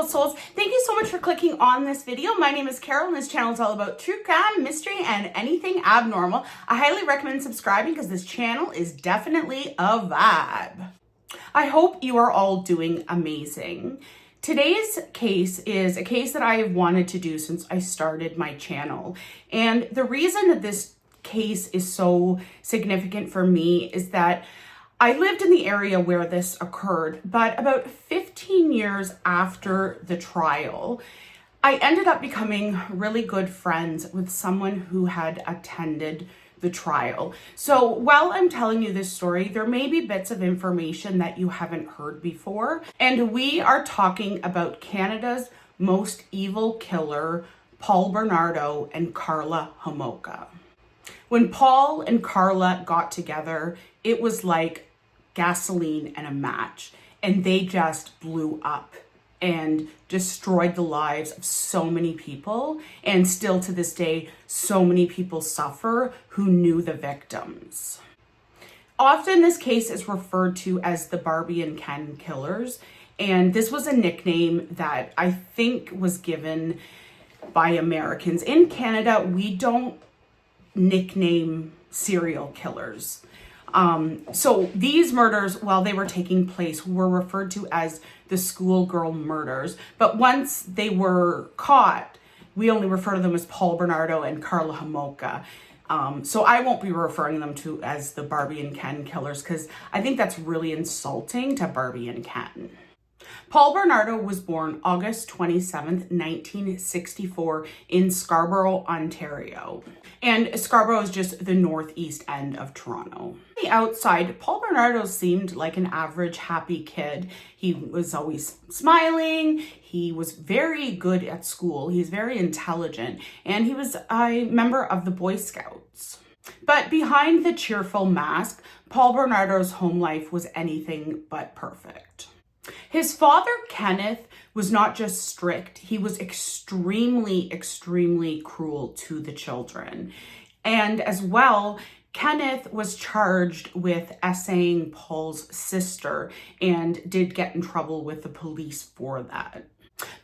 souls. Thank you so much for clicking on this video. My name is Carolyn. This channel is all about true crime, mystery, and anything abnormal. I highly recommend subscribing because this channel is definitely a vibe. I hope you are all doing amazing. Today's case is a case that I have wanted to do since I started my channel. And the reason that this case is so significant for me is that I lived in the area where this occurred, but about 15 years after the trial, I ended up becoming really good friends with someone who had attended the trial. So while I'm telling you this story, there may be bits of information that you haven't heard before. And we are talking about Canada's most evil killer, Paul Bernardo and Karla Homolka. When Paul and Karla got together, it was like gasoline and a match, and they just blew up and destroyed the lives of so many people. And still to this day, so many people suffer who knew the victims. Often this case is referred to as the Barbie and Ken Killers. And this was a nickname that I think was given by Americans. In Canada, we don't nickname serial killers. So these murders, while they were taking place, were referred to as the schoolgirl murders. But once they were caught, we only refer to them as Paul Bernardo and Karla Homolka. So I won't be referring them to as the Barbie and Ken Killers because I think that's really insulting to Barbie and Ken. Paul Bernardo was born August 27th, 1964 in Scarborough, Ontario. And Scarborough is just the northeast end of Toronto. On the outside, Paul Bernardo seemed like an average, happy kid. He was always smiling. He was very good at school. He's very intelligent. And he was a member of the Boy Scouts. But behind the cheerful mask, Paul Bernardo's home life was anything but perfect. His father, Kenneth, was not just strict, he was extremely cruel to the children. And as well, Kenneth was charged with essaying Paul's sister and did get in trouble with the police for that.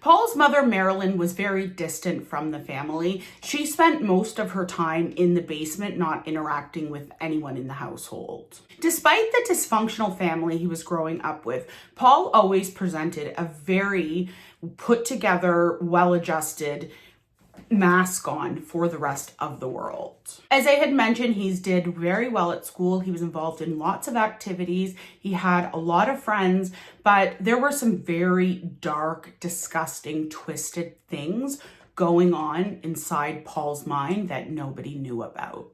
Paul's mother, Marilyn, was very distant from the family. She spent most of her time in the basement, not interacting with anyone in the household. Despite the dysfunctional family he was growing up with, Paul always presented a very put together, well-adjusted mask on for the rest of the world. As I had mentioned, he did very well at school. He was involved in lots of activities. He had a lot of friends, but there were some very dark, disgusting, twisted things going on inside Paul's mind that nobody knew about.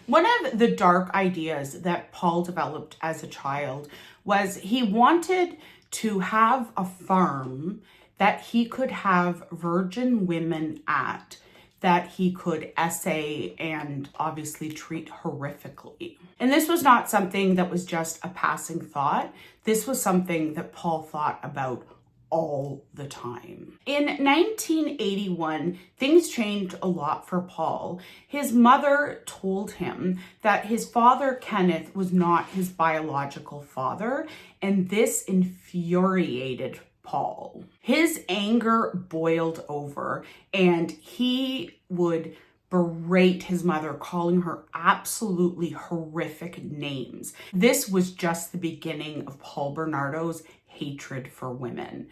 One of the dark ideas that Paul developed as a child was he wanted to have a farm that he could have virgin women at, that he could essay and obviously treat horrifically. And this was not something that was just a passing thought. This was something that Paul thought about all the time. In 1981, things changed a lot for Paul. His mother told him that his father, Kenneth, was not his biological father, and this infuriated Paul. His anger boiled over and he would berate his mother, calling her absolutely horrific names. This was just the beginning of Paul Bernardo's hatred for women.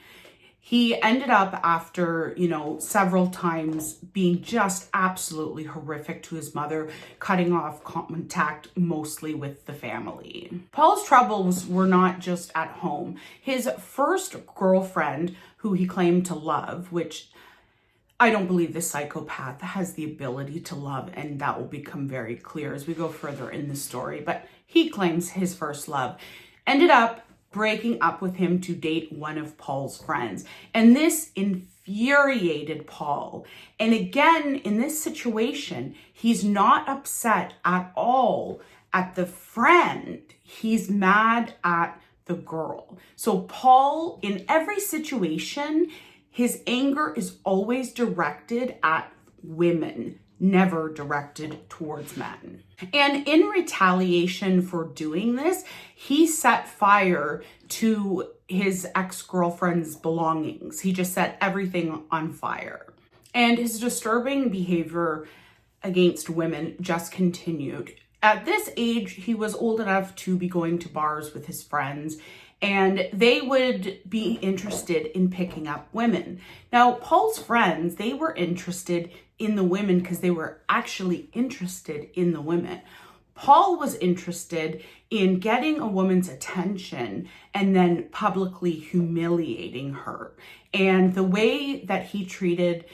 He ended up after, several times being just absolutely horrific to his mother, cutting off contact mostly with the family. Paul's troubles were not just at home. His first girlfriend, who he claimed to love, which I don't believe this psychopath has the ability to love, and that will become very clear as we go further in the story, but he claims his first love, ended up breaking up with him to date one of Paul's friends. And this infuriated Paul. And again, in this situation, he's not upset at all at the friend. He's mad at the girl. So Paul, in every situation, his anger is always directed at women, never directed towards men. And in retaliation for doing this, he set fire to his ex-girlfriend's belongings. He just set everything on fire. And his disturbing behavior against women just continued. At this age, he was old enough to be going to bars with his friends, and they would be interested in picking up women. Now, Paul's friends, they were interested in the women because they were actually interested in the women. Paul was interested in getting a woman's attention and then publicly humiliating her. And the way that he treated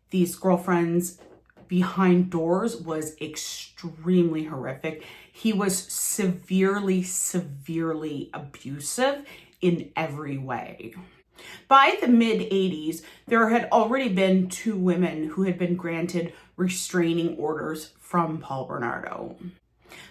these girlfriends behind doors was extremely horrific. He was severely, severely abusive in every way. By the mid-80s, there had already been 2 women who had been granted restraining orders from Paul Bernardo.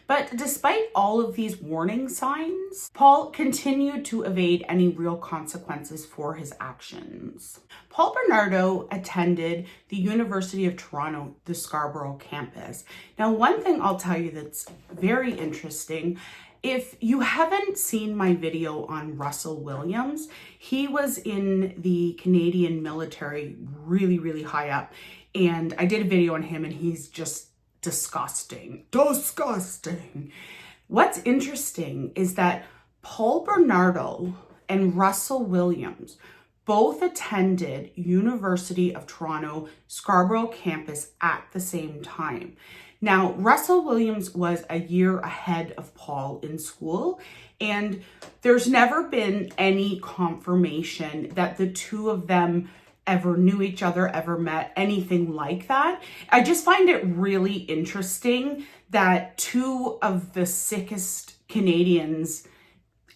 But despite all of these warning signs, Paul continued to evade any real consequences for his actions. Paul Bernardo attended the University of Toronto, the Scarborough campus. Now, one thing I'll tell you that's very interesting, if you haven't seen my video on Russell Williams, he was in the Canadian military really, really high up. And I did a video on him and he's just disgusting. What's interesting is that Paul Bernardo and Russell Williams both attended University of Toronto Scarborough campus at the same time. Now, Russell Williams was a year ahead of Paul in school, and there's never been any confirmation that the 2 of them ever knew each other, ever met, anything like that. I just find it really interesting that 2 of the sickest Canadians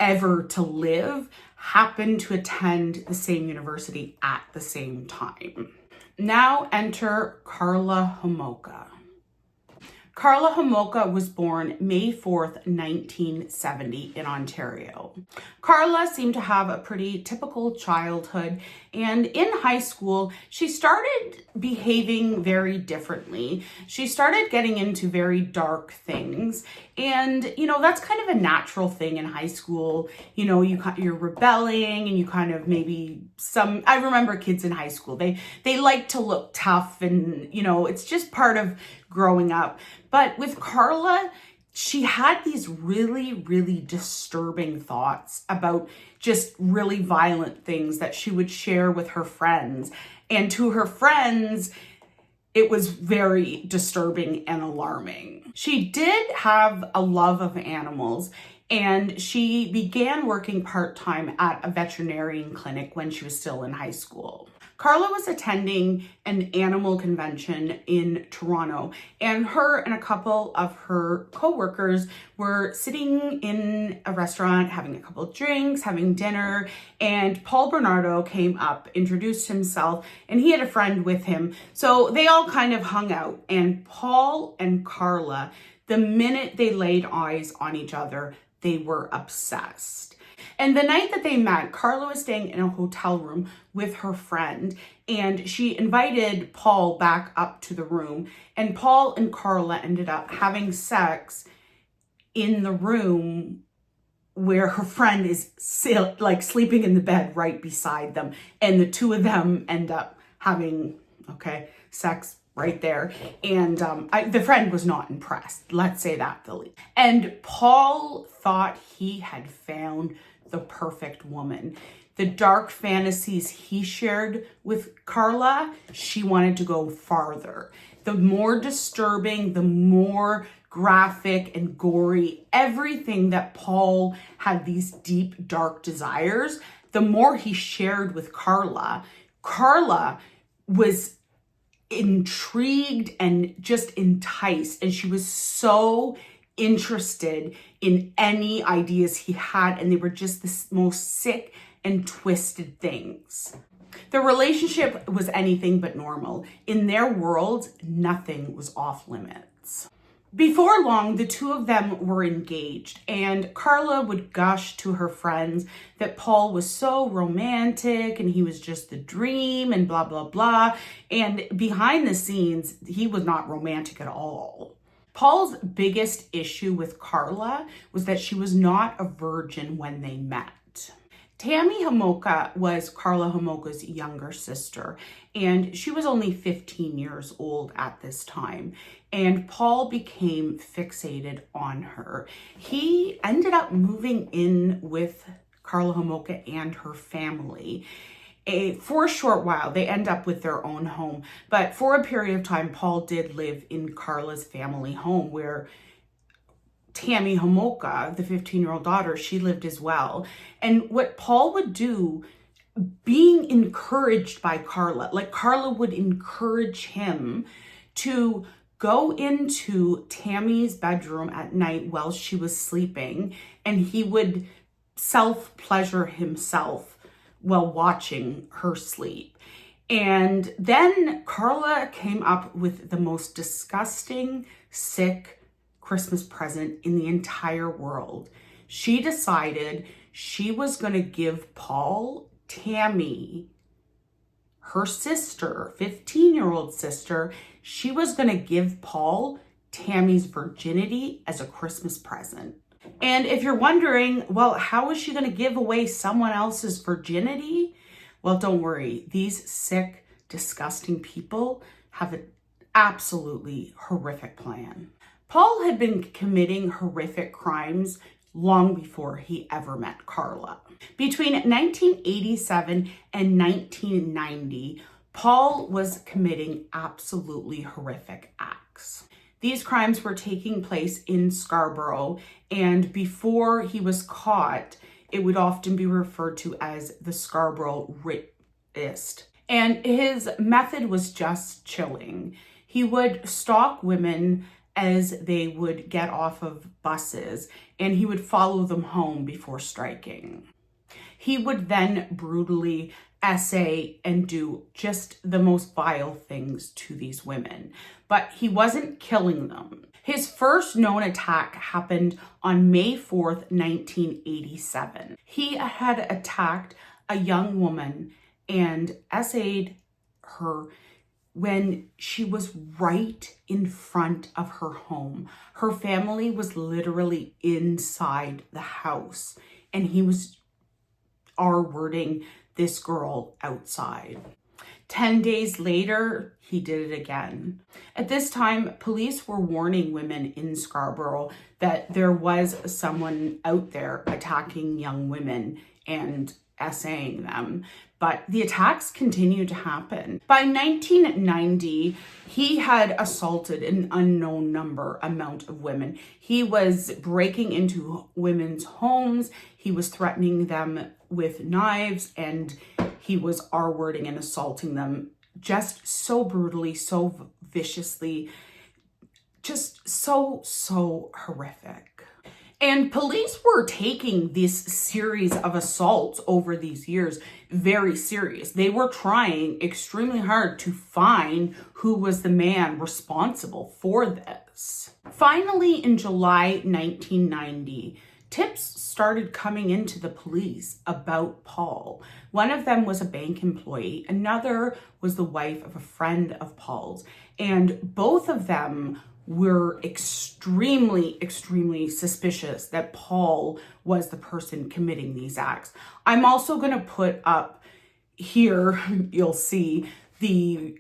ever to live happen to attend the same university at the same time. Now enter Karla Homolka. Karla Homolka was born May 4th, 1970 in Ontario. Karla seemed to have a pretty typical childhood, and in high school, she started behaving very differently. She started getting into very dark things, and that's kind of a natural thing in high school. You're rebelling, and you kind of I remember kids in high school, they like to look tough, and it's just part of growing up. But with Karla, she had these really, really disturbing thoughts about just really violent things that she would share with her friends. And to her friends, it was very disturbing and alarming. She did have a love of animals, and she began working part-time at a veterinarian clinic when she was still in high school. Karla was attending an animal convention in Toronto, and her and a couple of her co-workers were sitting in a restaurant, having a couple of drinks, having dinner, and Paul Bernardo came up, introduced himself, and he had a friend with him. So they all kind of hung out, and Paul and Karla, the minute they laid eyes on each other, they were obsessed. And the night that they met, Karla was staying in a hotel room with her friend, and she invited Paul back up to the room, and Paul and Karla ended up having sex in the room where her friend is sleeping in the bed right beside them, and the 2 of them end up having sex right there. And the friend was not impressed. Let's say that the least. And Paul thought he had found the perfect woman. The dark fantasies he shared with Karla, she wanted to go farther. The more disturbing, the more graphic and gory, everything that Paul had these deep, dark desires, the more he shared with Karla. Karla was intrigued and just enticed, and she was so interested in any ideas he had, and they were just the most sick and twisted things. The relationship was anything but normal. In their world, nothing was off limits. Before long, the two of them were engaged, and Karla would gush to her friends that Paul was so romantic and he was just the dream and blah, blah, blah. And behind the scenes, he was not romantic at all. Paul's biggest issue with Karla was that she was not a virgin when they met. Tammy Homolka was Karla Homolka's younger sister, and she was only 15 years old at this time. And Paul became fixated on her. He ended up moving in with Karla Homolka and her family. For a short while, they end up with their own home. But for a period of time, Paul did live in Karla's family home where Tammy Homolka, the 15-year-old daughter, she lived as well. And what Paul would do, being encouraged by Karla, like Karla would encourage him to go into Tammy's bedroom at night while she was sleeping, and he would self-pleasure himself while watching her sleep. And then Karla came up with the most disgusting, sick Christmas present in the entire world. She decided she was going to give Paul Tammy, her sister, 15-year-old sister, she was going to give Paul Tammy's virginity as a Christmas present. And if you're wondering, well, how is she going to give away someone else's virginity? Well, don't worry. These sick, disgusting people have an absolutely horrific plan. Paul had been committing horrific crimes long before he ever met Karla. Between 1987 and 1990, Paul was committing absolutely horrific acts. These crimes were taking place in Scarborough, and before he was caught, it would often be referred to as the Scarborough rapist. And his method was just chilling. He would stalk women as they would get off of buses, and he would follow them home before striking. He would then brutally essay and do just the most vile things to these women, but he wasn't killing them. His first known attack happened on May 4th, 1987. He had attacked a young woman and essayed her when she was right in front of her home. Her family was literally inside the house, and he was R-wording this girl outside. 10 days later, he did it again. At this time, police were warning women in Scarborough that there was someone out there attacking young women and essaying them. But the attacks continued to happen. By 1990, he had assaulted an unknown amount of women. He was breaking into women's homes. He was threatening them with knives, and he was R-wording and assaulting them just so brutally, so viciously, just so horrific. And police were taking this series of assaults over these years very serious. They were trying extremely hard to find who was the man responsible for this. Finally, in July 1990, tips started coming into the police about Paul. One of them was a bank employee. Another was the wife of a friend of Paul's. And both of them were extremely suspicious that Paul was the person committing these acts. I'm also going to put up here, you'll see the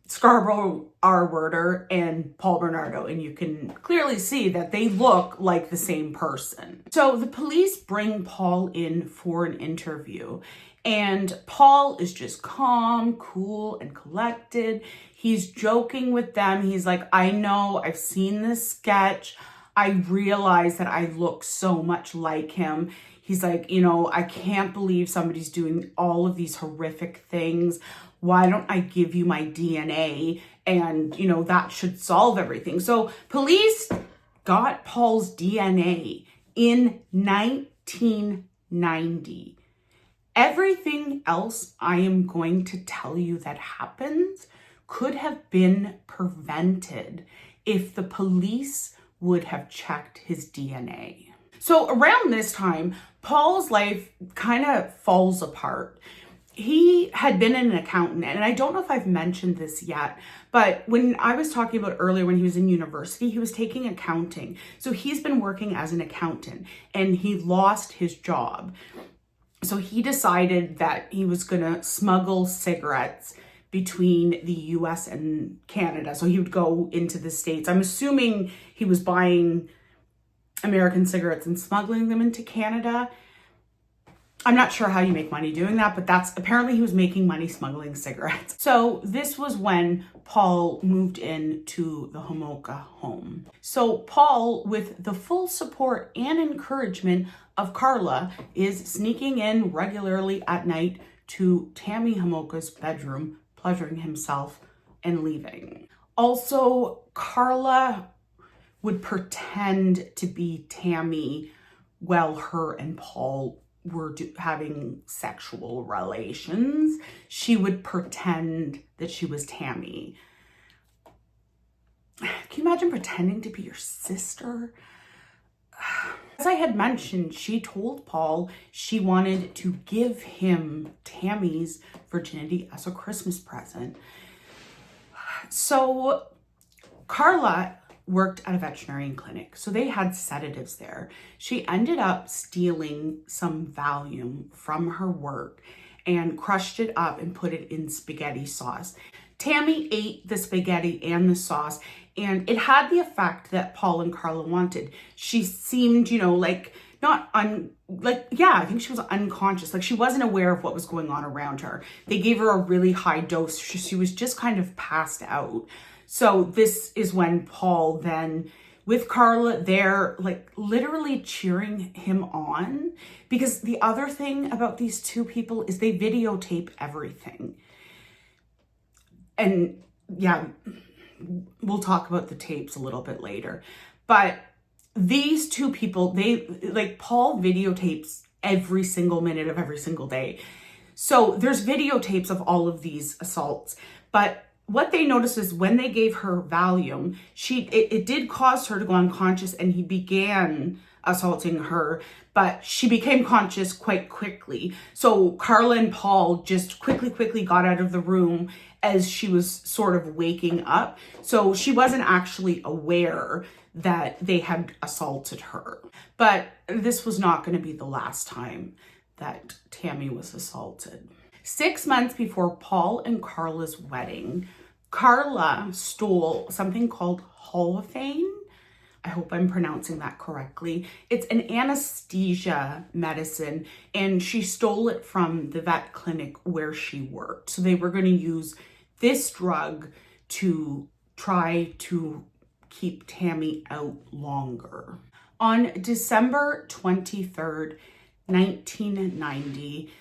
Scarborough R-worder and Paul Bernardo, and you can clearly see that they look like the same person. So the police bring Paul in for an interview, and Paul is just calm, cool, and collected. He's joking with them. He's like, I know, I've seen this sketch. I realize that I look so much like him. He's like, you know, I can't believe somebody's doing all of these horrific things. Why don't I give you my DNA? And, you know, that should solve everything. So police got Paul's DNA in 1990. Everything else I am going to tell you that happens could have been prevented if the police would have checked his DNA. So around this time, Paul's life kind of falls apart. He had been an accountant, and I don't know if I've mentioned this yet, but when I was talking about earlier when he was in university, he was taking accounting. So he's been working as an accountant, and he lost his job. So he decided that he was going to smuggle cigarettes between the US and Canada. So he would go into the States. I'm assuming he was buying American cigarettes and smuggling them into Canada. I'm not sure how you make money doing that, but that's apparently he was making money smuggling cigarettes. So this was when Paul moved into the Homolka home. So Paul, with the full support and encouragement of Karla, is sneaking in regularly at night to Tammy Homolka's bedroom, pleasuring himself and leaving. Also, Karla would pretend to be Tammy while her and Paul were having sexual relations. She would pretend that she was Tammy. Can you imagine pretending to be your sister? As I had mentioned, she told Paul she wanted to give him Tammy's virginity as a Christmas present. So Karla worked at a veterinarian clinic, so they had sedatives there. She ended up stealing some Valium from her work and crushed it up and put it in spaghetti sauce. Tammy ate the spaghetti and the sauce, and it had the effect that Paul and Karla wanted. She seemed, I think she was unconscious. Like, she wasn't aware of what was going on around her. They gave her a really high dose. She was just kind of passed out. So this is when Paul then, with Karla, they're literally cheering him on, because the other thing about these two people is they videotape everything. And yeah, we'll talk about the tapes a little bit later. But these two people, Paul videotapes every single minute of every single day. So there's videotapes of all of these assaults. But what they noticed is when they gave her Valium, it did cause her to go unconscious, and he began assaulting her, but she became conscious quite quickly. So Karla and Paul just quickly got out of the room as she was sort of waking up. So she wasn't actually aware that they had assaulted her. But this was not going to be the last time that Tammy was assaulted. 6 months before Paul and Karla's wedding, Karla stole something called Holophane. I hope I'm pronouncing that correctly. It's an anesthesia medicine, and she stole it from the vet clinic where she worked. So they were going to use this drug to try to keep Tammy out longer. On December 23rd, 1990,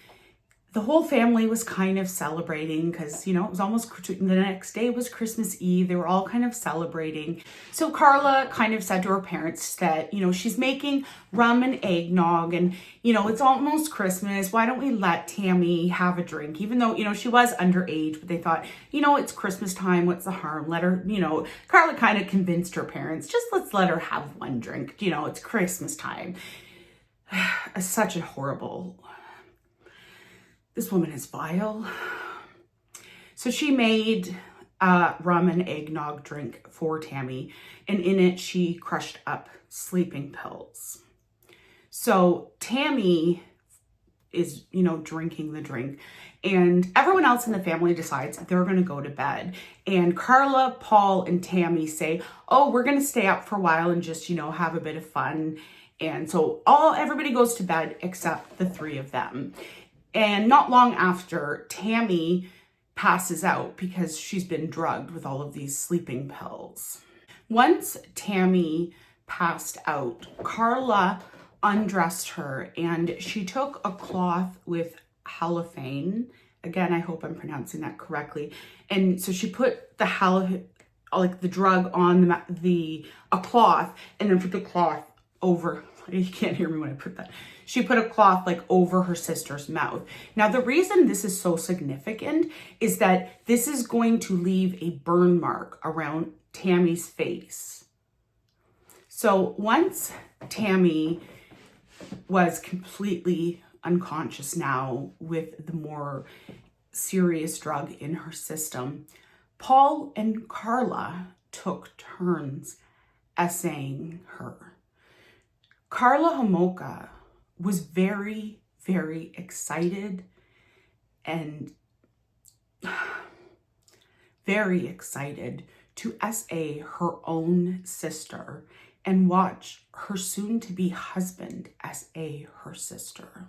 the whole family was kind of celebrating because, it was almost, the next day was Christmas Eve. They were all kind of celebrating. So Karla kind of said to her parents that, she's making rum and eggnog, and, it's almost Christmas. Why don't we let Tammy have a drink? Even though, she was underage, but they thought, it's Christmas time. What's the harm? Let her, Karla kind of convinced her parents, just let's let her have one drink. It's Christmas time. Such a horrible... This woman is vile. So she made a rum and eggnog drink for Tammy, and in it she crushed up sleeping pills. So Tammy is, drinking the drink, and everyone else in the family decides they're going to go to bed. And Karla, Paul, and Tammy say, oh, we're going to stay up for a while and just, have a bit of fun. And so everybody goes to bed except the three of them. And not long after, Tammy passes out because she's been drugged with all of these sleeping pills. Once Tammy passed out, Karla undressed her, and she took a cloth with halophane. Again, I hope I'm pronouncing that correctly. And so she put the the drug on a cloth, and then put the cloth over. You can't hear me when I put that. she put a cloth like over her sister's mouth. Now, the reason this is so significant is that this is going to leave a burn mark around Tammy's face. So once Tammy was completely unconscious now with the more serious drug in her system, Paul and Karla took turns essaying her. Karla Homolka was very, very excited and very excited to essay her own sister and watch her soon-to-be husband essay her sister.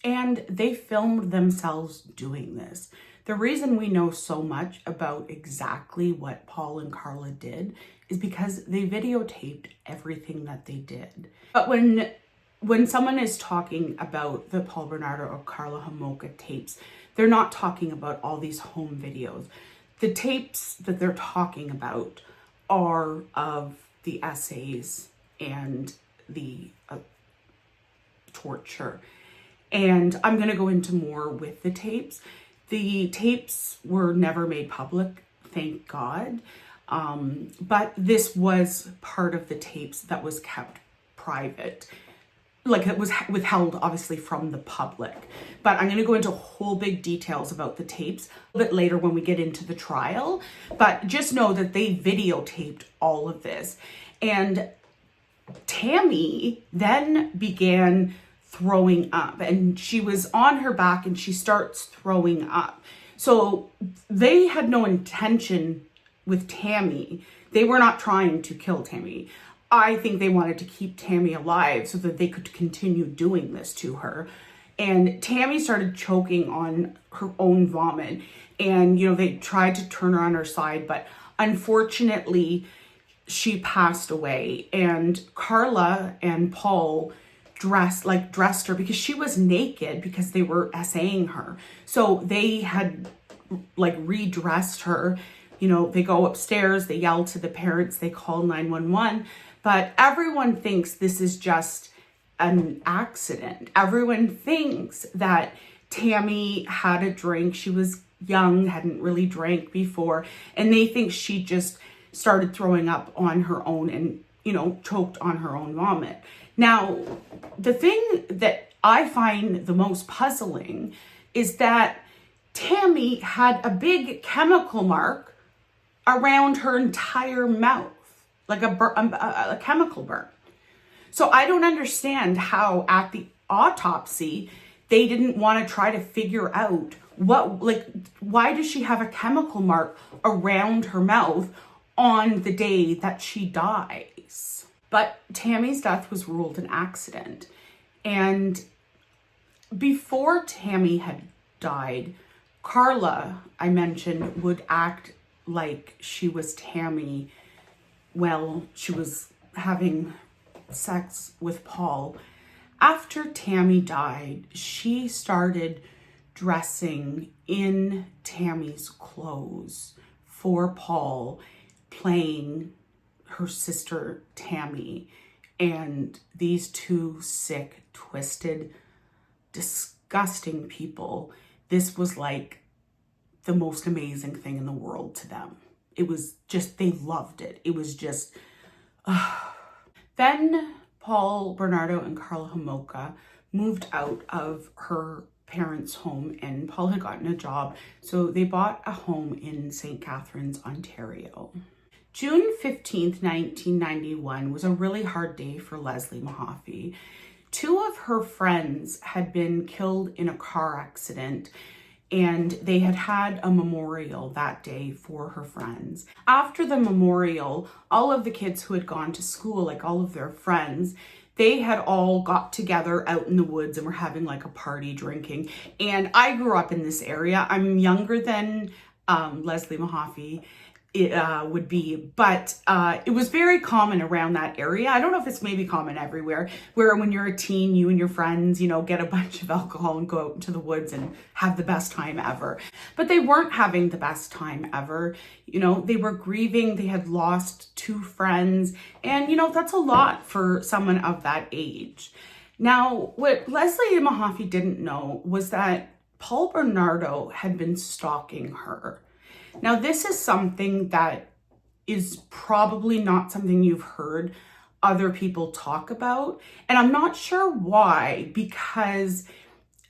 And they filmed themselves doing this. The reason we know so much about exactly what Paul and Karla did is because they videotaped everything that they did. But when someone is talking about the Paul, Bernardo, or Karla Homolka tapes, they're not talking about all these home videos. The tapes that they're talking about are of the essays and the torture. And I'm going to go into more with the tapes. The tapes were never made public, thank God. But this was part of the tapes that was kept private. Like, it was withheld, obviously, from the public. But I'm going to go into whole big details about the tapes a bit later when we get into the trial. But just know that they videotaped all of this. And Tammy then began throwing up, and she was on her back and she starts throwing up. So they had no intention with Tammy. They were not trying to kill Tammy. I think they wanted to keep Tammy alive so that they could continue doing this to her. And Tammy started choking on her own vomit. And, you know, they tried to turn her on her side, but unfortunately, she passed away. And Karla and Paul dressed her because she was naked because they were essaying her. So they had like redressed her. You know, they go upstairs, they yell to the parents, they call 911. But everyone thinks this is just an accident. Everyone thinks that Tammy had a drink. She was young, hadn't really drank before. And they think she just started throwing up on her own and, you know, choked on her own vomit. Now, the thing that I find the most puzzling is that Tammy had a big chemical mark around her entire mouth, like a chemical burn. So I don't understand how at the autopsy, they didn't want to try to figure out why does she have a chemical mark around her mouth on the day that she dies? But Tammy's death was ruled an accident. And before Tammy had died, Karla, I mentioned, would act like she was Tammy while she was having sex with Paul. After Tammy died, she started dressing in Tammy's clothes for Paul, playing her sister Tammy. And these two sick, twisted, disgusting people, this was like the most amazing thing in the world to them. It was just, they loved it. It was just, Then Paul, Bernardo, and Karla Homolka moved out of her parents' home, and Paul had gotten a job, so they bought a home in St. Catharines, Ontario. June 15th, 1991 was a really hard day for Leslie Mahaffy. Two of her friends had been killed in a car accident, and they had had a memorial that day for her friends. After the memorial, all of the kids who had gone to school, like all of their friends, they had all got together out in the woods and were having like a party, drinking. And I grew up in this area. I'm younger than Leslie Mahaffy would be, but it was very common around that area. I don't know if it's maybe common everywhere, where when you're a teen, you and your friends, you know, get a bunch of alcohol and go out into the woods and have the best time ever. But they weren't having the best time ever. You know, they were grieving. They had lost two friends. And, you know, that's a lot for someone of that age. Now, what Leslie and Mahaffy didn't know was that Paul Bernardo had been stalking her. Now, this is something that is probably not something you've heard other people talk about. And I'm not sure why, because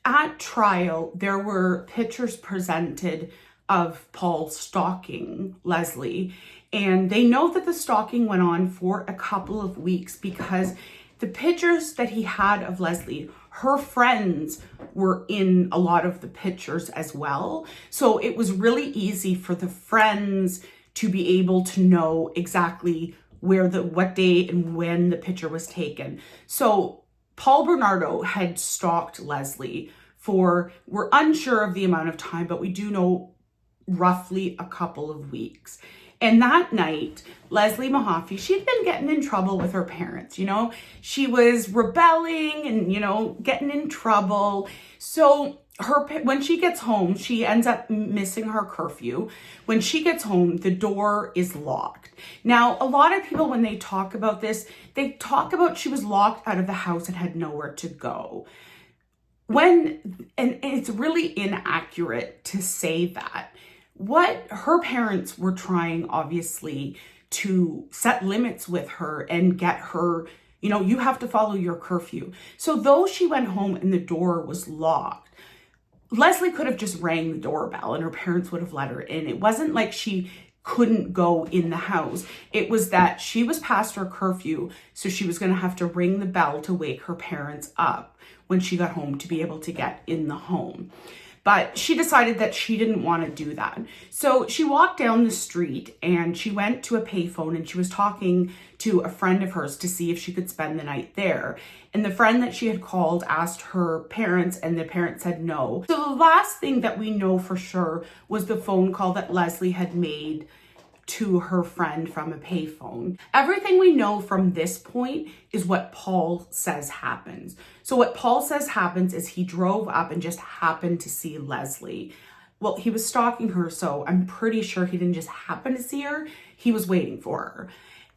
at trial, there were pictures presented of Paul stalking Leslie. And they know that the stalking went on for a couple of weeks because the pictures that he had of Leslie, her friends were in a lot of the pictures as well. So it was really easy for the friends to be able to know exactly what day and when the picture was taken. So Paul Bernardo had stalked Leslie we're unsure of the amount of time, but we do know roughly a couple of weeks. And that night, Leslie Mahaffy, she'd been getting in trouble with her parents, She was rebelling and, getting in trouble. So when she gets home, she ends up missing her curfew. When she gets home, the door is locked. Now, a lot of people, when they talk about this, they talk about she was locked out of the house and had nowhere to go. And it's really inaccurate to say that. What her parents were trying, obviously, to set limits with her and get her, you have to follow your curfew. So though she went home and the door was locked, Leslie could have just rang the doorbell and her parents would have let her in. It wasn't like she couldn't go in the house. It was that she was past her curfew, so she was going to have to ring the bell to wake her parents up when she got home to be able to get in the home. But she decided that she didn't want to do that. So she walked down the street and she went to a payphone and she was talking to a friend of hers to see if she could spend the night there. And the friend that she had called asked her parents and the parents said no. So the last thing that we know for sure was the phone call that Leslie had made to her friend from a payphone. Everything we know from this point is what Paul says happens. So what Paul says happens is he drove up and just happened to see Leslie. Well, he was stalking her, so I'm pretty sure he didn't just happen to see her. He was waiting for her.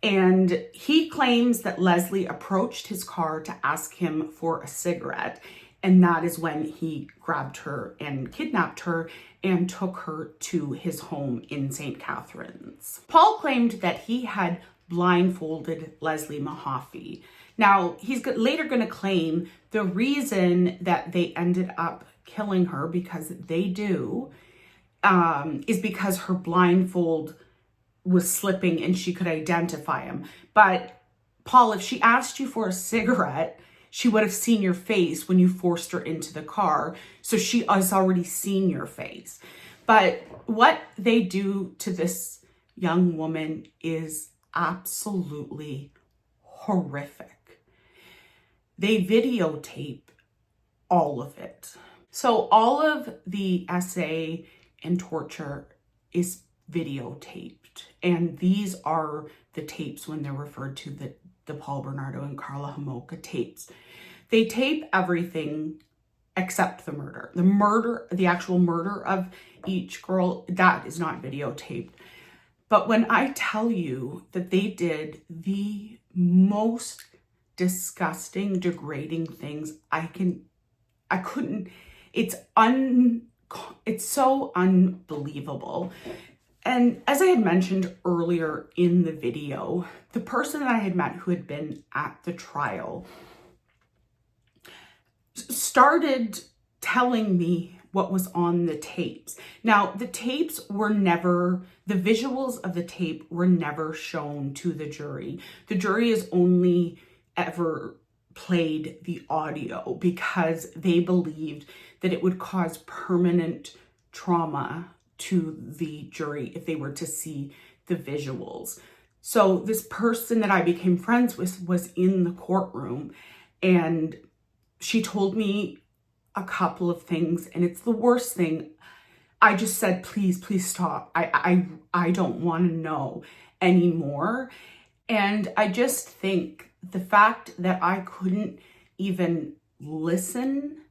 And he claims that Leslie approached his car to ask him for a cigarette. And that is when he grabbed her and kidnapped her and took her to his home in St. Catharines. Paul claimed that he had blindfolded Leslie Mahaffy. Now, he's later going to claim the reason that they ended up killing her, because they do, is because her blindfold was slipping and she could identify him. But Paul, if she asked you for a cigarette, she would have seen your face when you forced her into the car. So she has already seen your face. But what they do to this young woman is absolutely horrific. They videotape all of it. So all of the essay and torture is videotaped. And these are the tapes when they're referred to the Paul Bernardo and Karla Homolka tapes. They tape everything except the murder. The actual murder of each girl, that is not videotaped. But when I tell you that they did the most disgusting, degrading things, it's so unbelievable. And as I had mentioned earlier in the video, the person that I had met who had been at the trial started telling me what was on the tapes. Now, the visuals of the tape were never shown to the jury. The jury has only ever played the audio because they believed that it would cause permanent trauma to the jury if they were to see the visuals. So this person that I became friends with was in the courtroom, and she told me a couple of things, and it's the worst thing. I just said, please stop. I don't want to know anymore. And I just think the fact that I couldn't even listen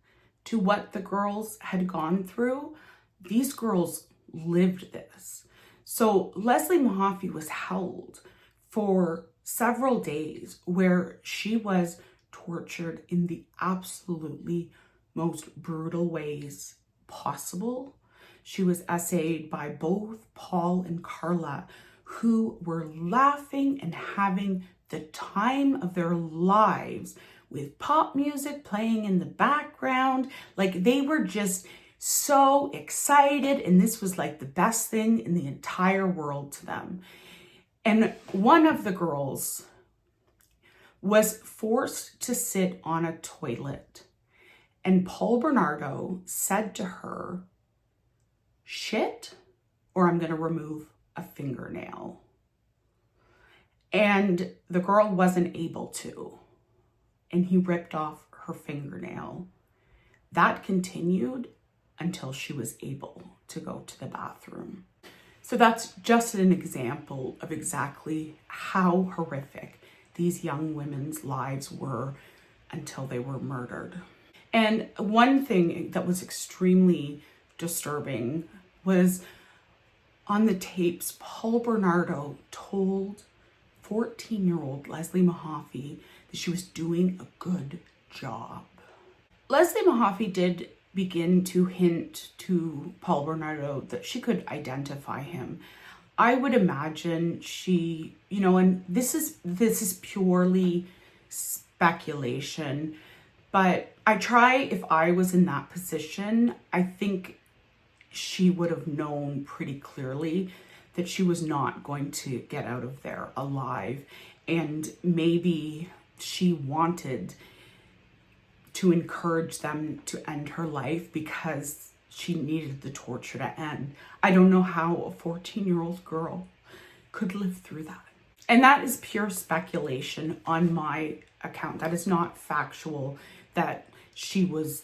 to what the girls had gone through, these girls lived this. So Leslie Mahaffy was held for several days where she was tortured in the absolutely most brutal ways possible. She was essayed by both Paul and Karla, who were laughing and having the time of their lives with pop music playing in the background. Like, they were just so excited, and this was like the best thing in the entire world to them. And one of the girls was forced to sit on a toilet, and Paul Bernardo said to her, "Shit, or I'm gonna remove a fingernail." And the girl wasn't able to, and he ripped off her fingernail. That continued until she was able to go to the bathroom. So that's just an example of exactly how horrific these young women's lives were until they were murdered. And one thing that was extremely disturbing was on the tapes, Paul Bernardo told 14-year-old Leslie Mahaffy that she was doing a good job. Leslie Mahaffy did begin to hint to Paul Bernardo that she could identify him. I would imagine she, and this is purely speculation, but if I was in that position, I think she would have known pretty clearly that she was not going to get out of there alive. And maybe she wanted to encourage them to end her life because she needed the torture to end. I don't know how a 14-year-old girl could live through that. And that is pure speculation on my account. That is not factual that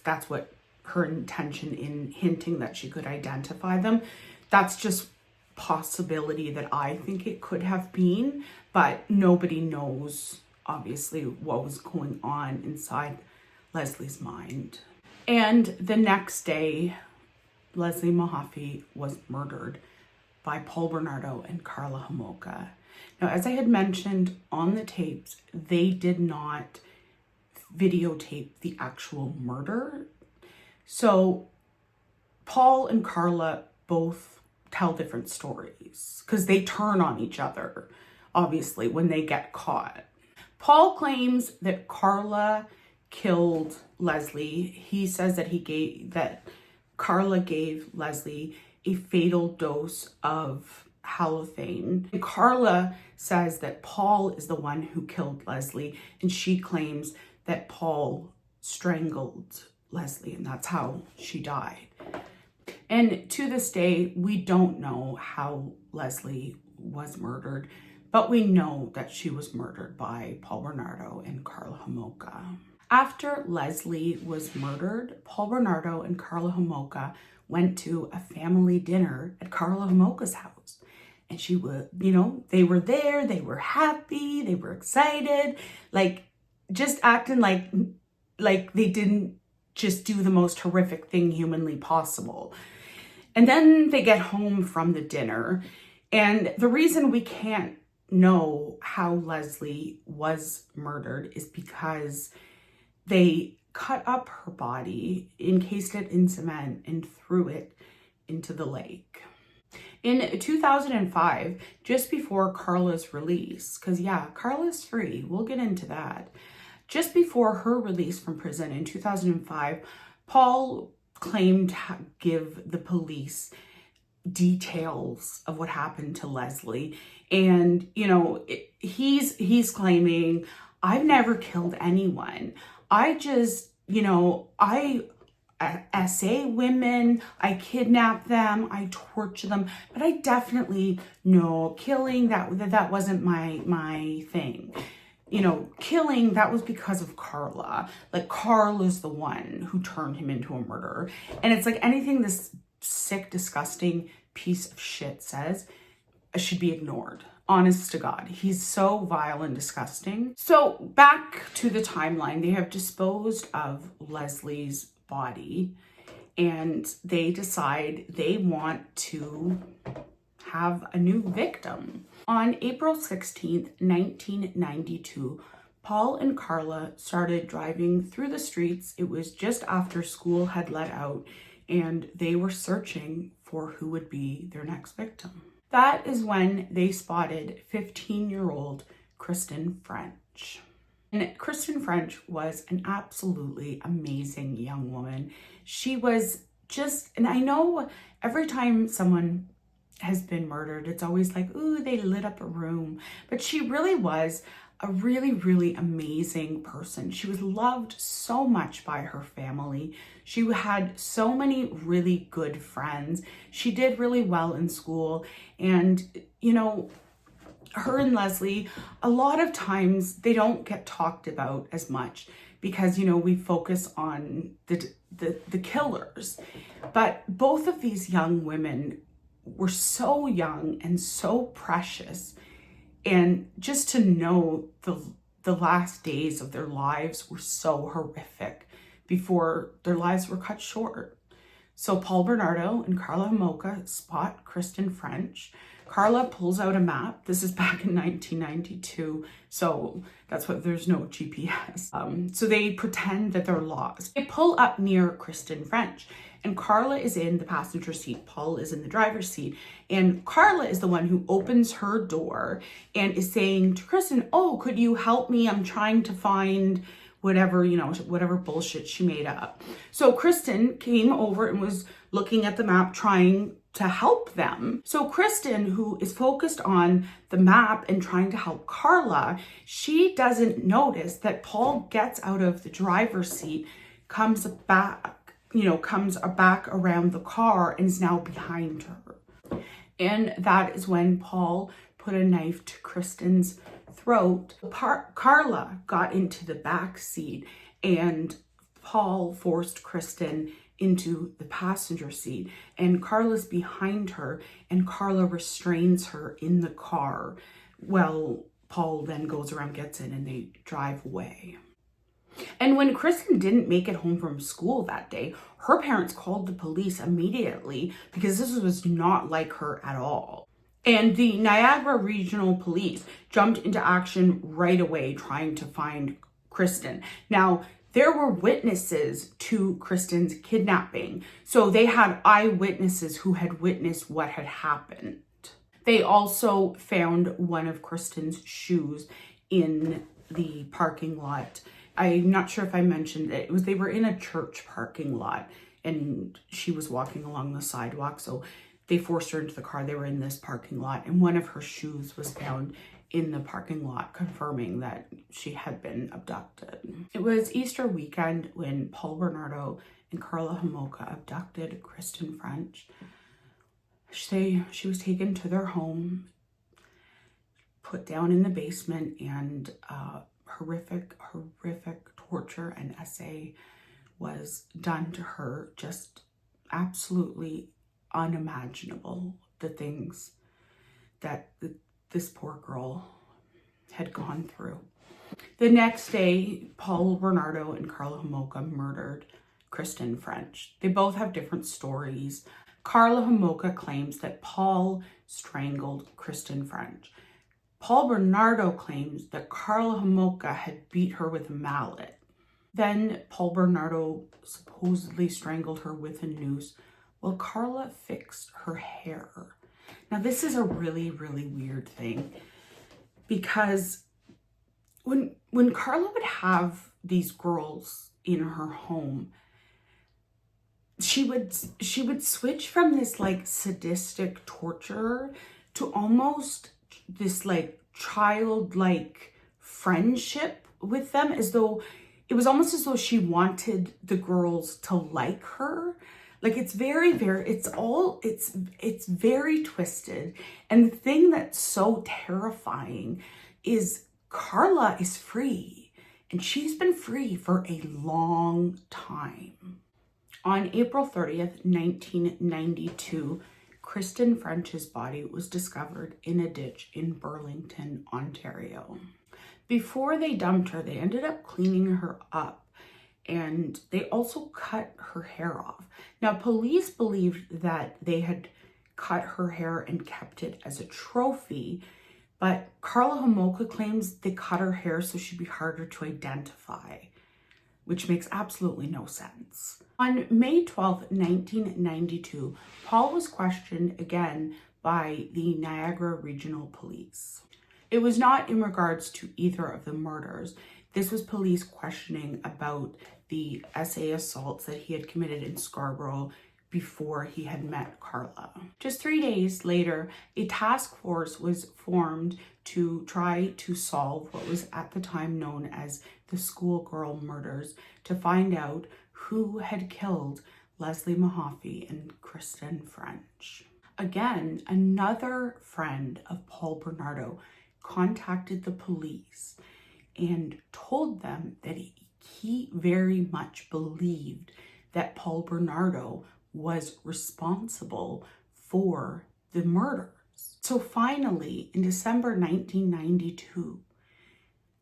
that's what her intention in hinting that she could identify them. That's just possibility that I think it could have been, but nobody knows, obviously, what was going on inside Leslie's mind. And the next day, Leslie Mahaffy was murdered by Paul Bernardo and Karla Homolka. Now, as I had mentioned on the tapes, they did not videotape the actual murder. So Paul and Karla both tell different stories because they turn on each other, obviously, when they get caught. Paul claims that Karla killed Leslie. He says that Karla gave Leslie a fatal dose of halothane. And Karla says that Paul is the one who killed Leslie, and she claims that Paul strangled Leslie, and that's how she died. And to this day, we don't know how Leslie was murdered, but we know that she was murdered by Paul Bernardo and Karla Homolka. After Leslie was murdered, Paul Bernardo and Karla Homolka went to a family dinner at Karla Homolka's house. And she was, they were there, they were happy, they were excited, like just acting like they didn't just do the most horrific thing humanly possible. And then they get home from the dinner. And the reason we can't know how Leslie was murdered is because they cut up her body, encased it in cement, and threw it into the lake. In 2005, just before Karla's release, because Karla's free, we'll get into that. Just before her release from prison in 2005, Paul claimed to give the police details of what happened to Leslie. And, he's claiming, "I've never killed anyone. I just, I essay women, I kidnap them, I torture them, but I definitely know killing, that wasn't my thing. Killing, that was because of Karla. Like, Karla's the one who turned him into a murderer." And it's like anything this sick, disgusting piece of shit says should be ignored. Honest to God, he's so vile and disgusting. So back to the timeline, they have disposed of Leslie's body and they decide they want to have a new victim. On April 16th, 1992, Paul and Karla started driving through the streets. It was just after school had let out, and they were searching for who would be their next victim. That is when they spotted 15-year-old Kristen French. And Kristen French was an absolutely amazing young woman. She was just, and I know every time someone has been murdered, it's always like, ooh, they lit up a room. But she really was a really, really amazing person. She was loved so much by her family. She had so many really good friends. She did really well in school. And, you know, her and Leslie, a lot of times they don't get talked about as much because, you know, we focus on the killers. But both of these young women were so young and so precious. And just to know the last days of their lives were so horrific before their lives were cut short. So Paul Bernardo and Karla Homolka spot Kristen French. Karla pulls out a map. This is back in 1992, so that's what, there's no GPS. So they pretend that they're lost. They pull up near Kristen French, and Karla is in the passenger seat. Paul is in the driver's seat, and Karla is the one who opens her door and is saying to Kristen, oh, could you help me? I'm trying to find whatever, you know, whatever bullshit she made up. So Kristen came over and was looking at the map, trying to help them. So Kristen, who is focused on the map and trying to help Karla, she doesn't notice that Paul gets out of the driver's seat, comes back around the car and is now behind her. And that is when Paul put a knife to Kristen's throat. Karla got into the back seat and Paul forced Kristen into the passenger seat, and Karla's behind her, and Karla restrains her in the car. Well, Paul then goes around, gets in, and they drive away. And when Kristen didn't make it home from school that day, her parents called the police immediately because this was not like her at all. And the Niagara Regional Police jumped into action right away trying to find Kristen. Now, there were witnesses to Kristen's kidnapping, so they had eyewitnesses who had witnessed what had happened. They also found one of Kristen's shoes in the parking lot. I'm not sure if I mentioned it. They were in a church parking lot and she was walking along the sidewalk, so they forced her into the car. They were in this parking lot, and one of her shoes was found in the parking lot, confirming that she had been abducted. It was Easter weekend when Paul Bernardo and Karla Homolka abducted Kristen French. She was taken to their home, put down in the basement, and horrific torture and essay was done to her. Just absolutely unimaginable, the things that this poor girl had gone through. The next day, Paul Bernardo and Karla Homolka murdered Kristen French. They both have different stories. Karla Homolka claims that Paul strangled Kristen French. Paul Bernardo claims that Karla Homolka had beat her with a mallet. Then Paul Bernardo supposedly strangled her with a noose while Karla fixed her hair. Now, this is a really, really weird thing because when Karla would have these girls in her home, she would switch from this like sadistic torture to almost this like childlike friendship with them, as though it was almost as though she wanted the girls to like her. Like, it's very, very, it's very twisted. And the thing that's so terrifying is Karla is free, and she's been free for a long time. On April 30th, 1992, Kristen French's body was discovered in a ditch in Burlington, Ontario. Before they dumped her, they ended up cleaning her up, and they also cut her hair off. Now, police believed that they had cut her hair and kept it as a trophy, But Karla Homolka claims they cut her hair so she'd be harder to identify, which makes absolutely no sense. On May 12, 1992, Paul was questioned again by the Niagara Regional Police. It was not in regards to either of the murders. This was police questioning about the SA assaults that he had committed in Scarborough before he had met Karla. Just 3 days later, a task force was formed to try to solve what was at the time known as the schoolgirl murders, to find out who had killed Leslie Mahaffy and Kristen French. Again, another friend of Paul Bernardo contacted the police and told them that he very much believed that Paul Bernardo was responsible for the murders. So finally, in December 1992,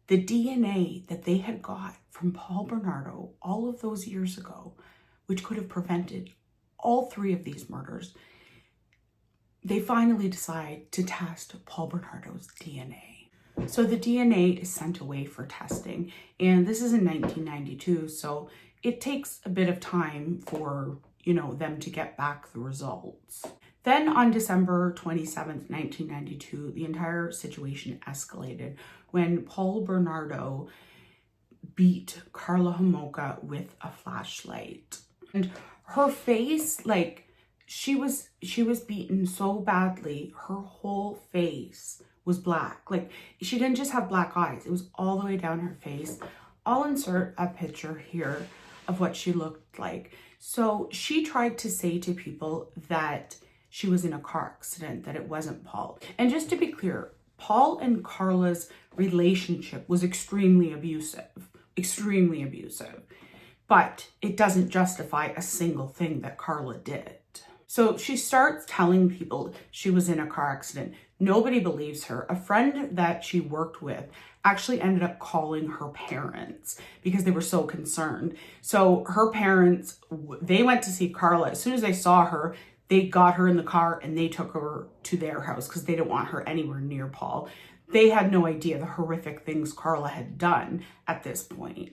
the DNA that they had got from Paul Bernardo all of those years ago, which could have prevented all 3 of these murders, they finally decide to test Paul Bernardo's DNA. So the DNA is sent away for testing, and this is in 1992, so it takes a bit of time for them to get back the results. Then on December 27th, 1992, the entire situation escalated when Paul Bernardo beat Karla Homolka with a flashlight. And her face, she was beaten so badly, her whole face was black. She didn't just have black eyes, it was all the way down her face. I'll insert a picture here of what she looked like. So she tried to say to people that she was in a car accident, that it wasn't Paul. And just to be clear, Paul and Karla's relationship was extremely abusive, but it doesn't justify a single thing that Karla did. So she starts telling people she was in a car accident. Nobody believes her. A friend that she worked with actually ended up calling her parents because they were so concerned. So her parents, they went to see Karla. As soon as they saw her, they got her in the car and they took her to their house because they didn't want her anywhere near Paul. They had no idea the horrific things Karla had done at this point.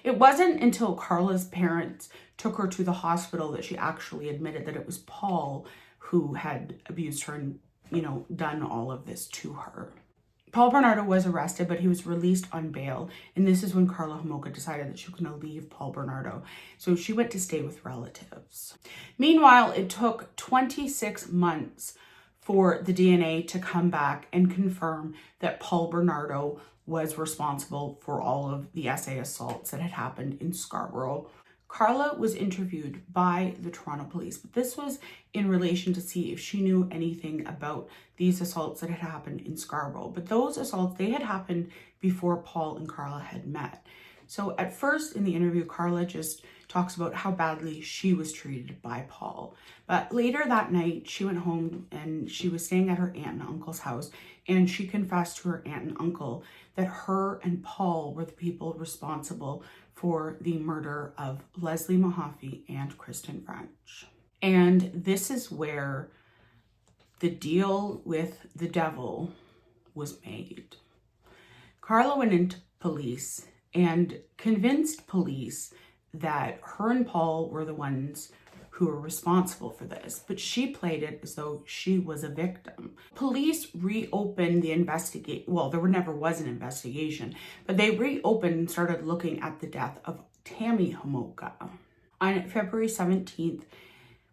It wasn't until Karla's parents took her to the hospital that she actually admitted that it was Paul who had abused her and, done all of this to her. Paul Bernardo was arrested, but he was released on bail. And this is when Karla Homolka decided that she was going to leave Paul Bernardo. So she went to stay with relatives. Meanwhile, it took 26 months for the DNA to come back and confirm that Paul Bernardo was responsible for all of the SA assaults that had happened in Scarborough. Karla was interviewed by the Toronto police, but this was in relation to see if she knew anything about these assaults that had happened in Scarborough. But those assaults, they had happened before Paul and Karla had met. So at first in the interview, Karla just talks about how badly she was treated by Paul. But later that night, she went home and she was staying at her aunt and uncle's house, and she confessed to her aunt and uncle that her and Paul were the people responsible for the murder of Leslie Mahaffy and Kristen French. And this is where the deal with the devil was made. Karla went into police and convinced police that her and Paul were the ones who were responsible for this, but she played it as though she was a victim. Police reopened the investigation. Well, there never was an investigation, but they reopened and started looking at the death of Tammy Homolka. On February 17th,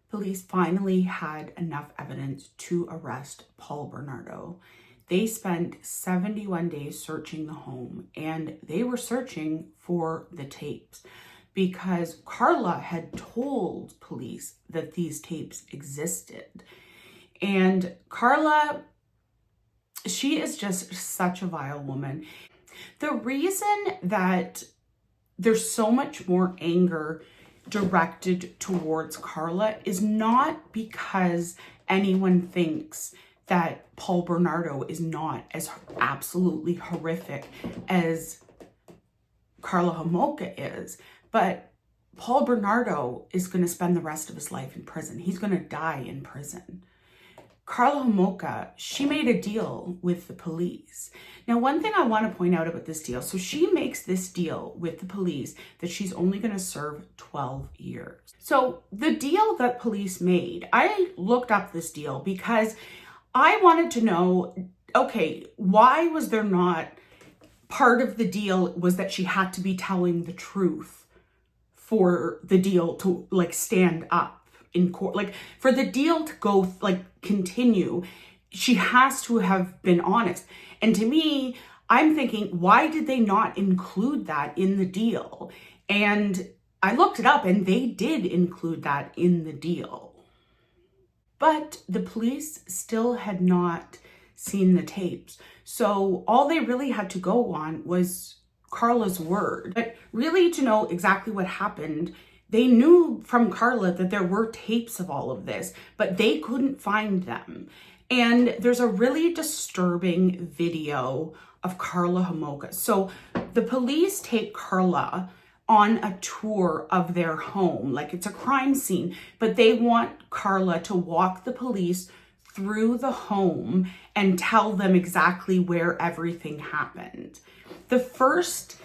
police finally had enough evidence to arrest Paul Bernardo. They spent 71 days searching the home, and they were searching for the tapes, because Karla had told police that these tapes existed. And Karla, she is just such a vile woman. The reason that there's so much more anger directed towards Karla is not because anyone thinks that Paul Bernardo is not as absolutely horrific as Karla Homolka is. But Paul Bernardo is going to spend the rest of his life in prison. He's going to die in prison. Karla Homolka, she made a deal with the police. Now, one thing I want to point out about this deal, so she makes this deal with the police that she's only going to serve 12 years. So the deal that police made, I looked up this deal because I wanted to know, okay, why was there not part of the deal was that she had to be telling the truth for the deal to like stand up in court, like for the deal to go like continue, she has to have been honest. And to me, I'm thinking, why did they not include that in the deal? And I looked it up and they did include that in the deal. But the police still had not seen the tapes. So all they really had to go on was Karla's word. But really to know exactly what happened, they knew from Karla that there were tapes of all of this, but they couldn't find them. And there's a really disturbing video of Karla Homolka. So the police take Karla on a tour of their home, like it's a crime scene, but they want Karla to walk the police through the home and tell them exactly where everything happened. The first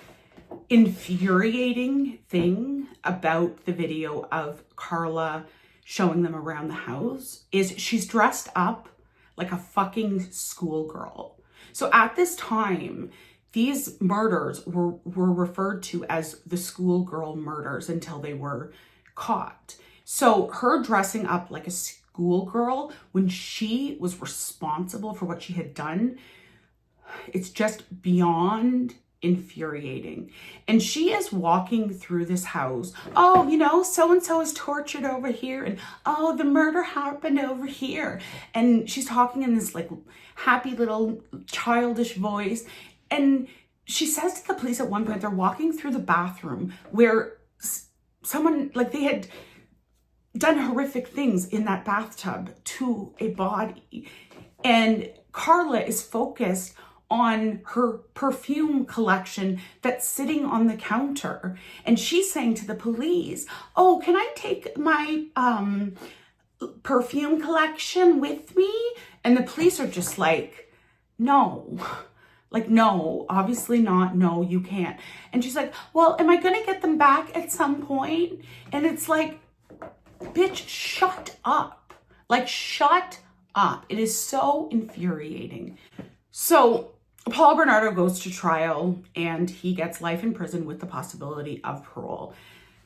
infuriating thing about the video of Karla showing them around the house is she's dressed up like a fucking schoolgirl. So at this time, these murders were referred to as the schoolgirl murders until they were caught. So her dressing up like a schoolgirl when she was responsible for what she had done, it's just beyond infuriating. And she is walking through this house. Oh, you know, so-and-so is tortured over here. And oh, the murder happened over here. And she's talking in this like happy little childish voice. And she says to the police at one point, they're walking through the bathroom where someone, like they had done horrific things in that bathtub to a body. And Karla is focused on her perfume collection that's sitting on the counter. And she's saying to the police, oh, can I take my perfume collection with me? And the police are just like, no. Like, no, obviously not. No, you can't. And she's like, well, am I going to get them back at some point? And it's like, bitch, shut up. Like, shut up. It is so infuriating. So Paul Bernardo goes to trial and he gets life in prison with the possibility of parole.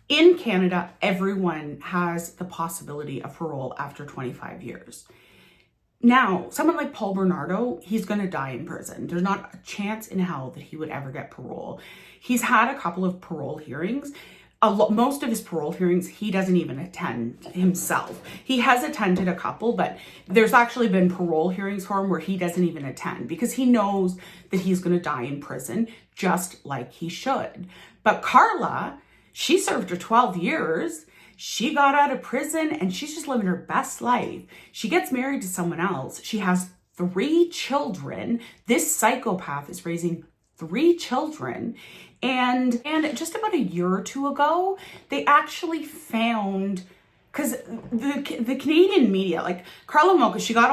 In Canada, everyone has the possibility of parole after 25 years. Now, someone like Paul Bernardo, he's going to die in prison. There's not a chance in hell that he would ever get parole. He's had a couple of parole hearings. Most of his parole hearings, he doesn't even attend himself. He has attended a couple, but there's actually been parole hearings for him where he doesn't even attend because he knows that he's going to die in prison just like he should. But Karla, she served her 12 years. She got out of prison and she's just living her best life. She gets married to someone else. She has 3 children. This psychopath is raising 3 children. And just about a year or two ago, they actually found, because the Canadian media, like Karla Homolka, she got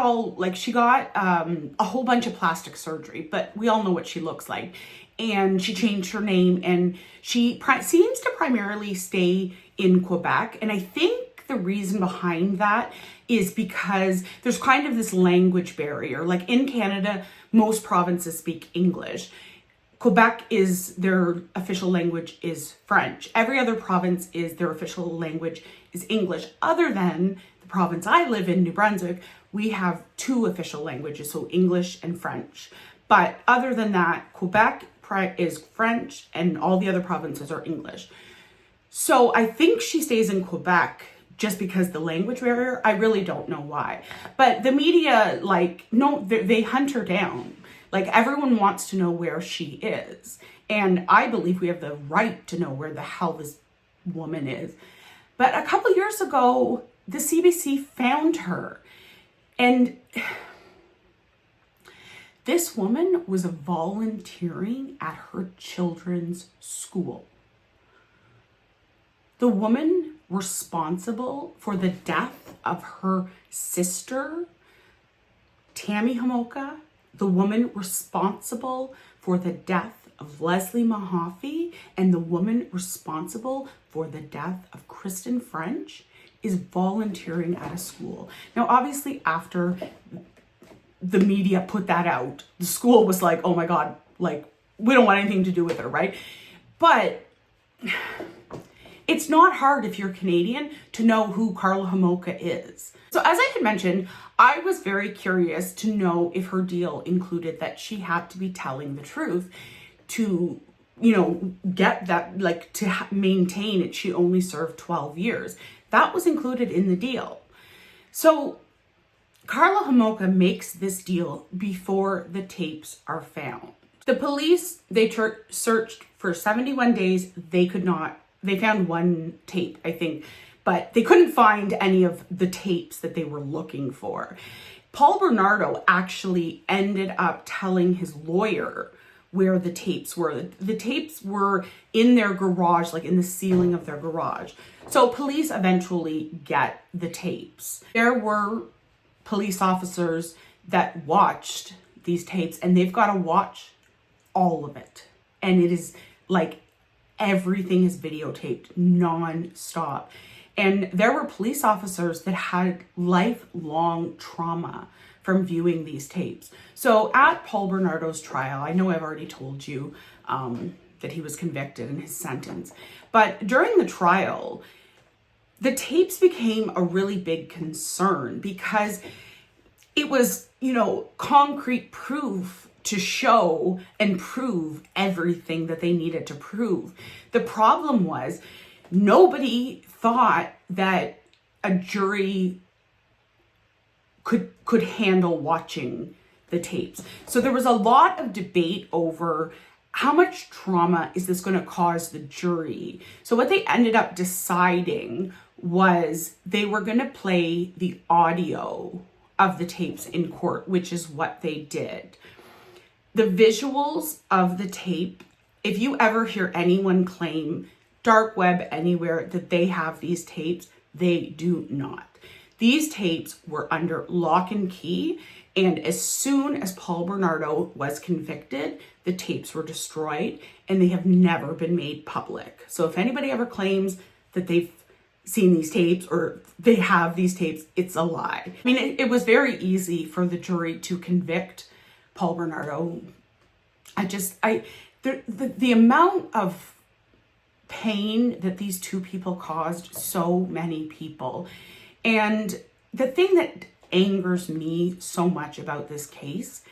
a whole bunch of plastic surgery, but we all know what she looks like. And she changed her name and she seems to primarily stay in Quebec. And I think the reason behind that is because there's kind of this language barrier. Like in Canada, most provinces speak English. Quebec is their official language is French. Every other province is their official language is English. Other than the province I live in, New Brunswick, we have 2 official languages, so English and French. But other than that, Quebec is French and all the other provinces are English. So I think she stays in Quebec just because the language barrier. I really don't know why. But the media, like, no, they hunt her down. Like, everyone wants to know where she is. And I believe we have the right to know where the hell this woman is. But a couple years ago, the CBC found her. And this woman was volunteering at her children's school. The woman responsible for the death of her sister Tammy Homolka, the woman responsible for the death of Leslie Mahaffy and the woman responsible for the death of Kristen French, is volunteering at a school. Now, obviously, after the media put that out, the school was like, oh my God, like, we don't want anything to do with her, right? But it's not hard if you're Canadian to know who Karla Homolka is. So as I had mentioned, I was very curious to know if her deal included that she had to be telling the truth to, you know, get that, like, to maintain it. She only served 12 years. That was included in the deal. So Karla Homolka makes this deal before the tapes are found. The police, they searched for 71 days. They found one tape, I think, but they couldn't find any of the tapes that they were looking for. Paul Bernardo actually ended up telling his lawyer where the tapes were. The tapes were in their garage, like in the ceiling of their garage. So police eventually get the tapes. There were police officers that watched these tapes, and they've got to watch all of it. And it is like everything is videotaped non-stop. And there were police officers that had lifelong trauma from viewing these tapes. So at Paul Bernardo's trial, I know I've already told you that he was convicted and his sentence, but during the trial, the tapes became a really big concern because it was, you know, concrete proof to show and prove everything that they needed to prove. The problem was nobody thought that a jury could handle watching the tapes. So there was a lot of debate over how much trauma is this going to cause the jury. So what they ended up deciding was they were going to play the audio of the tapes in court, which is what they did. The visuals of the tape, if you ever hear anyone claim dark web anywhere that they have these tapes, they do not. These tapes were under lock and key, and as soon as Paul Bernardo was convicted, the tapes were destroyed, and they have never been made public. So if anybody ever claims that they've seen these tapes or they have these tapes, it's a lie. I mean, it was very easy for the jury to convict Paul Bernardo. The amount of pain that these two people caused so many people. And the thing that angers me so much about this case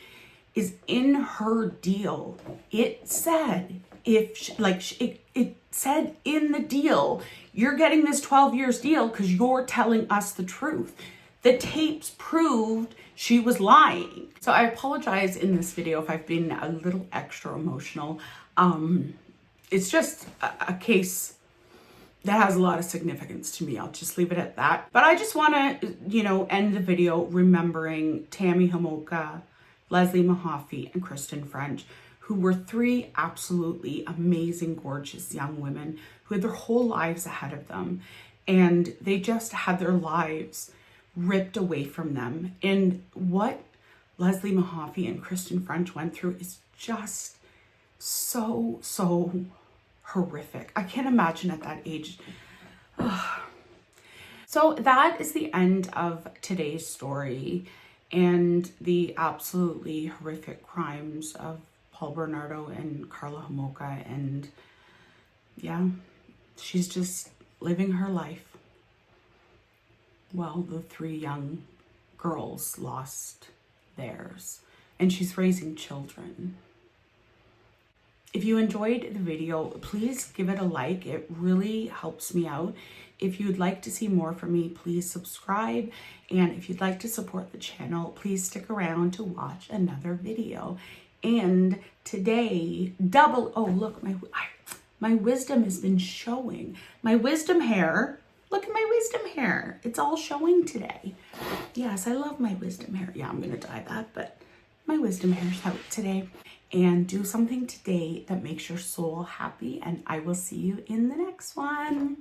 is in her deal, it said, it said in the deal, you're getting this 12 years deal because you're telling us the truth. The tapes proved she was lying. So I apologize in this video if I've been a little extra emotional. It's just a case that has a lot of significance to me. I'll just leave it at that. But I just want to, you know, end the video remembering Tammy Homolka, Leslie Mahaffy, and Kristen French, who were three absolutely amazing, gorgeous young women who had their whole lives ahead of them. And they just had their lives ripped away from them. And what Leslie Mahaffy and Kristen French went through is just so horrific. I can't imagine at that age. So that is the end of today's story and the absolutely horrific crimes of Paul Bernardo and Karla Homolka. And yeah, she's just living her life. Well, the three young girls lost theirs, and she's raising children. If you enjoyed the video, please give it a like. It really helps me out. If you'd like to see more from me, please subscribe. And if you'd like to support the channel, please stick around to watch another video. And today, oh look, my wisdom has been showing. My wisdom hair, look at my wisdom hair. It's all showing today. Yes, I love my wisdom hair. Yeah, I'm gonna dye that, but my wisdom hair's out today. And do something today that makes your soul happy, and I will see you in the next one.